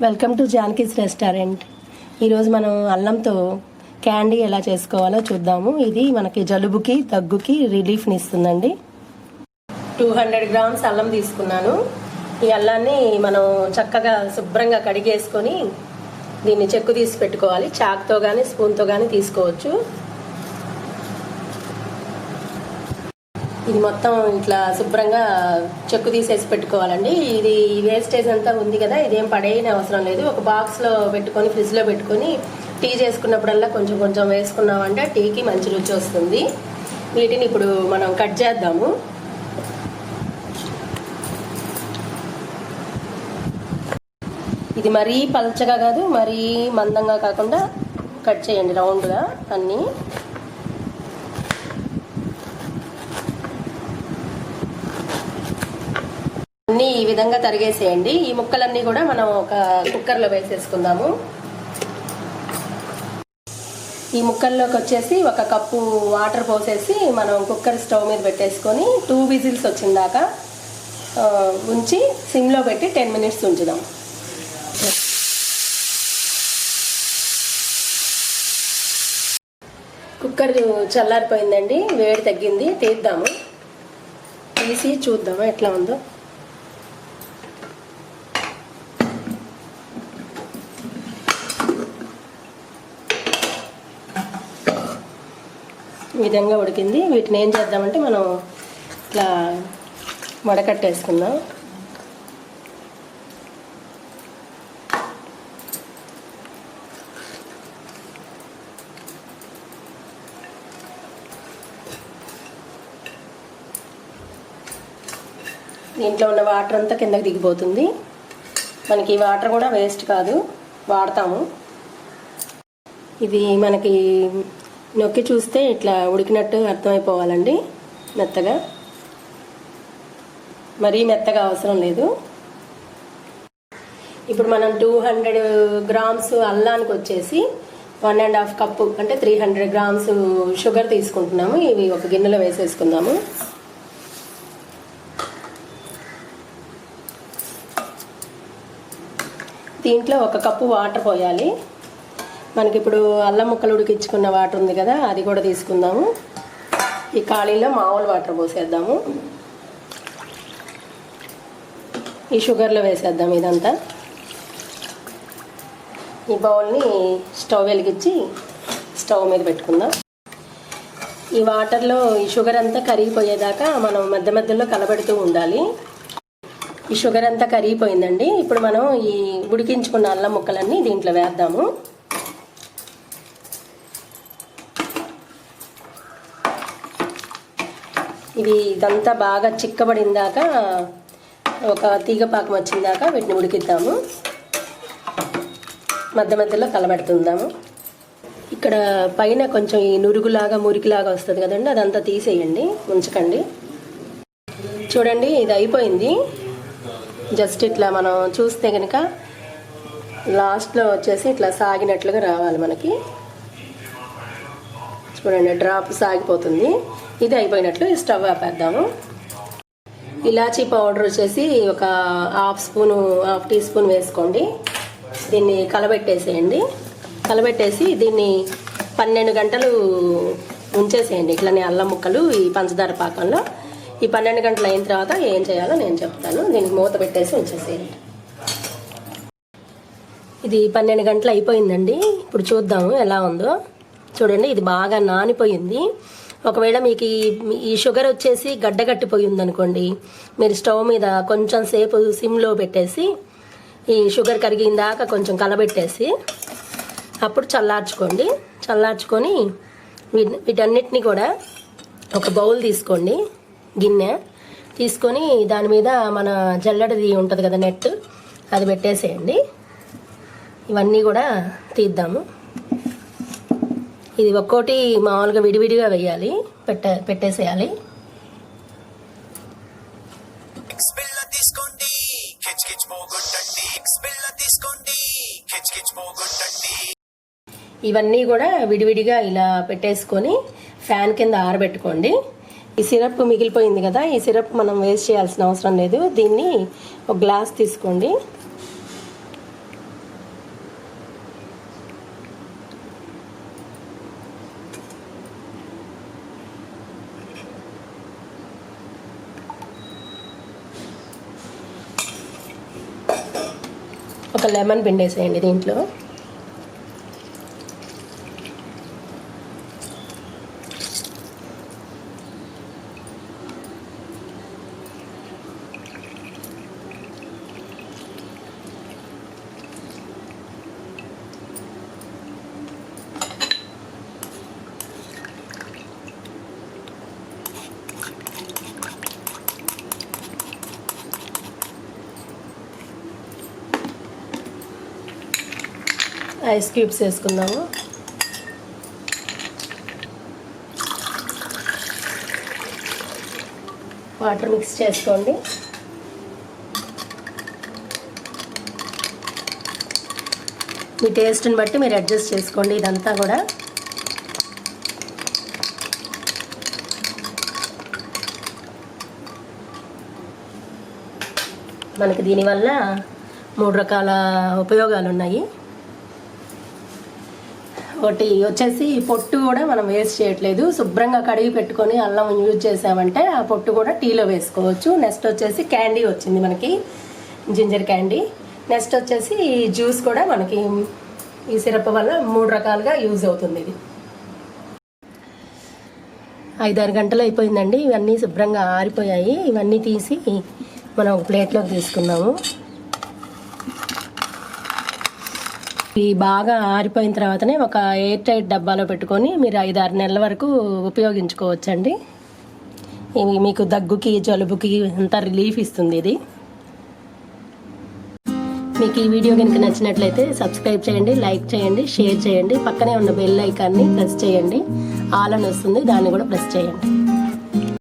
Welcome to జానకీస్ restaurant. ఈరోజు మనం అల్లంతో candy ఎలా చేసుకోవాలో చూద్దాము. ఇది మనకి జలుబుకి దగ్గుకి రిలీఫ్ని ఇస్తుందండి. 200 గ్రామ్స్ అల్లం తీసుకున్నాను. ఈ అల్లాన్ని మనం చక్కగా శుభ్రంగా కడిగేసుకొని దీన్ని చెక్కు తీసి పెట్టుకోవాలి. చాక్తో కానీ స్పూన్తో కానీ తీసుకోవచ్చు. ఇది మొత్తం ఇట్లా శుభ్రంగా చెక్కు తీసేసి పెట్టుకోవాలండి. ఇది వేస్టేజ్ అంతా ఉంది కదా, ఇదేం పడేయని అవసరం లేదు. ఒక బాక్స్లో పెట్టుకొని ఫ్రిడ్జ్లో పెట్టుకొని టీ చేసుకున్నప్పుడల్లా కొంచెం కొంచెం వేసుకున్నామంటే టీకి మంచి రుచి వస్తుంది. వీటిని ఇప్పుడు మనం కట్ చేద్దాము. ఇది మరీ పల్చగా కాదు, మరీ మందంగా కాకుండా కట్ చేయండి రౌండ్గా అన్నీ. అన్నీ ఈ విధంగా తరిగేసేయండి. ఈ ముక్కలన్నీ కూడా మనం ఒక కుక్కర్లో వేసేసుకుందాము. ఈ ముక్కల్లోకి వచ్చేసి ఒక కప్పు వాటర్ పోసేసి మనం కుక్కర్ స్టవ్ మీద పెట్టేసుకొని 2 విజిల్స్ వచ్చిందాకా ఉంచి సిమ్లో పెట్టి 10 మినిట్స్ ఉంచుదాం. కుక్కర్ చల్లారిపోయిందండి, వేడి తగ్గింది. తీద్దాము, తీసి చూద్దాము ఎట్లా ఉందో. ఈ విధంగా ఉడికింది. వీటిని ఏం చేద్దామంటే మనం ఇట్లా వడకట్టేసుకుందాం. దీంట్లో ఉన్న వాటర్ అంతా కిందకి దిగిపోతుంది. మనకి ఈ వాటర్ కూడా వేస్ట్ కాదు, వాడతాము. ఇది మనకి నొక్కి చూస్తే ఇట్లా ఉడికినట్టు అర్థమైపోవాలండి, మెత్తగా. మరీ మెత్తగా అవసరం లేదు. ఇప్పుడు మనం 200 గ్రామ్స్ అల్లానికి వచ్చేసి 1.5 కప్పు అంటే 300 గ్రామ్స్ షుగర్ తీసుకుంటున్నాము. ఇవి ఒక గిన్నెలో వేసేసుకుందాము. దీంట్లో 1 కప్పు వాటర్ పోయాలి. మనకి ఇప్పుడు అల్లం ముక్కలు ఉడికించుకున్న వాటర్ ఉంది కదా, అది కూడా తీసుకుందాము. ఈ ఖాళీలో మామూలు వాటర్ పోసేద్దాము. ఈ షుగర్లో వేసేద్దాం ఇదంతా. ఈ బౌల్ని స్టవ్ వెలిగించి స్టవ్ మీద పెట్టుకుందాం. ఈ వాటర్లో ఈ షుగర్ అంతా కరిగిపోయేదాకా మనం మధ్య మధ్యలో కలబెడుతూ ఉండాలి. ఈ షుగర్ అంతా కరిగిపోయిందండి. ఇప్పుడు మనం ఈ ఉడికించుకున్న అల్లం ముక్కలన్నీ దీంట్లో వేద్దాము. ఇదంతా బాగా చిక్కబడిందాక, ఒక తీగపాకం వచ్చిందాక వీటిని ఉడికిద్దాము. మధ్య మధ్యలో కలబెడుతుందాము. ఇక్కడ పైన కొంచెం ఈ నురుగులాగా మురికిలాగా వస్తుంది కదండి, అదంతా తీసేయండి, ఉంచకండి. చూడండి, ఇది అయిపోయింది. జస్ట్ ఇట్లా మనం చూస్తే కనుక లాస్ట్లో వచ్చేసి ఇట్లా సాగినట్లుగా రావాలి మనకి. చూడండి, డ్రాప్ సాగిపోతుంది. ఇది అయిపోయినట్లు స్టవ్ ఆపేద్దాము. ఇలాచీ పౌడర్ వచ్చేసి ఒక హాఫ్ టీ స్పూన్ వేసుకోండి. దీన్ని కలబెట్టేసేయండి. కలబెట్టేసి దీన్ని 12 గంటలు ఉంచేసేయండి ఇట్లానే అల్లం ముక్కలు ఈ పంచదార పాకంలో. ఈ 12 గంటలు అయిన తర్వాత ఏం చేయాలో నేను చెప్తాను. దీనికి మూత పెట్టేసి ఉంచేసేయండి. ఇది 12 గంటలు అయిపోయిందండి. ఇప్పుడు చూద్దాము ఎలా ఉందో. చూడండి, ఇది బాగా నానిపోయింది. ఒకవేళ మీకు ఈ షుగర్ వచ్చేసి గడ్డగట్టిపోయి ఉందనుకోండి, మీరు స్టవ్ మీద కొంచెం సేపు సిమ్లో పెట్టేసి ఈ షుగర్ కరిగిందాక కొంచెం కలబెట్టేసి అప్పుడు చల్లార్చుకోండి. చల్లార్చుకొని వీటన్నిటిని కూడా ఒక బౌల్ తీసుకోండి, గిన్నె తీసుకొని దాని మీద మన జల్లెడది ఉంటుంది కదా, నెట్, అది పెట్టేసేయండి. ఇవన్నీ కూడా తీద్దాము. ఇది ఒక్కోటి మామూలుగా విడివిడిగా వేయాలి, పెట్టేసేయాలి. ఇవన్నీ కూడా విడివిడిగా ఇలా పెట్టేసుకొని ఫ్యాన్ కింద ఆరబెట్టుకోండి. ఈ సిరప్ మిగిలిపోయింది కదా, ఈ సిరప్ మనం వేస్ట్ చేయాల్సిన అవసరం లేదు. దీన్ని ఒక గ్లాస్ తీసుకోండి. ఒక లెమన్ పిండేసేయండి దీంట్లో. ఐస్ క్యూబ్స్ వేసుకుందాము. వాటర్ మిక్స్ చేసుకోండి. మీ టేస్ట్ని బట్టి మీరు అడ్జస్ట్ చేసుకోండి. ఇదంతా కూడా మనకి దీనివల్ల 3 రకాల ఉపయోగాలు ఉన్నాయి. ఒకటి వచ్చేసి పొట్టు కూడా మనం వేస్ట్ చేయట్లేదు. శుభ్రంగా కడిగి పెట్టుకొని అల్లం యూజ్ చేసామంటే ఆ పొట్టు కూడా టీలో వేసుకోవచ్చు. నెక్స్ట్ వచ్చేసి క్యాండీ వచ్చింది మనకి, జింజర్ క్యాండీ. నెక్స్ట్ వచ్చేసి జ్యూస్ కూడా మనకి ఈ సిరప్ వల్ల 3 రకాలుగా యూజ్ అవుతుంది. ఇది 5-6 గంటలు అయిపోయిందండి. ఇవన్నీ శుభ్రంగా ఆరిపోయాయి. ఇవన్నీ తీసి మనం ఒక ప్లేట్లోకి తీసుకుందాము. ఇవి బాగా ఆరిపోయిన తర్వాతనే ఒక ఎయిర్ టైట్ డబ్బాలో పెట్టుకొని మీరు 5-6 నెలల వరకు ఉపయోగించుకోవచ్చండి. ఇవి మీకు దగ్గుకి జలుబుకి అంతా రిలీఫ్ ఇస్తుంది. ఇది మీకు ఈ వీడియో కనుక నచ్చినట్లయితే సబ్స్క్రైబ్ చేయండి, లైక్ చేయండి, షేర్ చేయండి. పక్కనే ఉన్న బెల్ ఐకాన్ని ప్రెస్ చేయండి. ఆల్ అని వస్తుంది, దాన్ని కూడా ప్రెస్ చేయండి.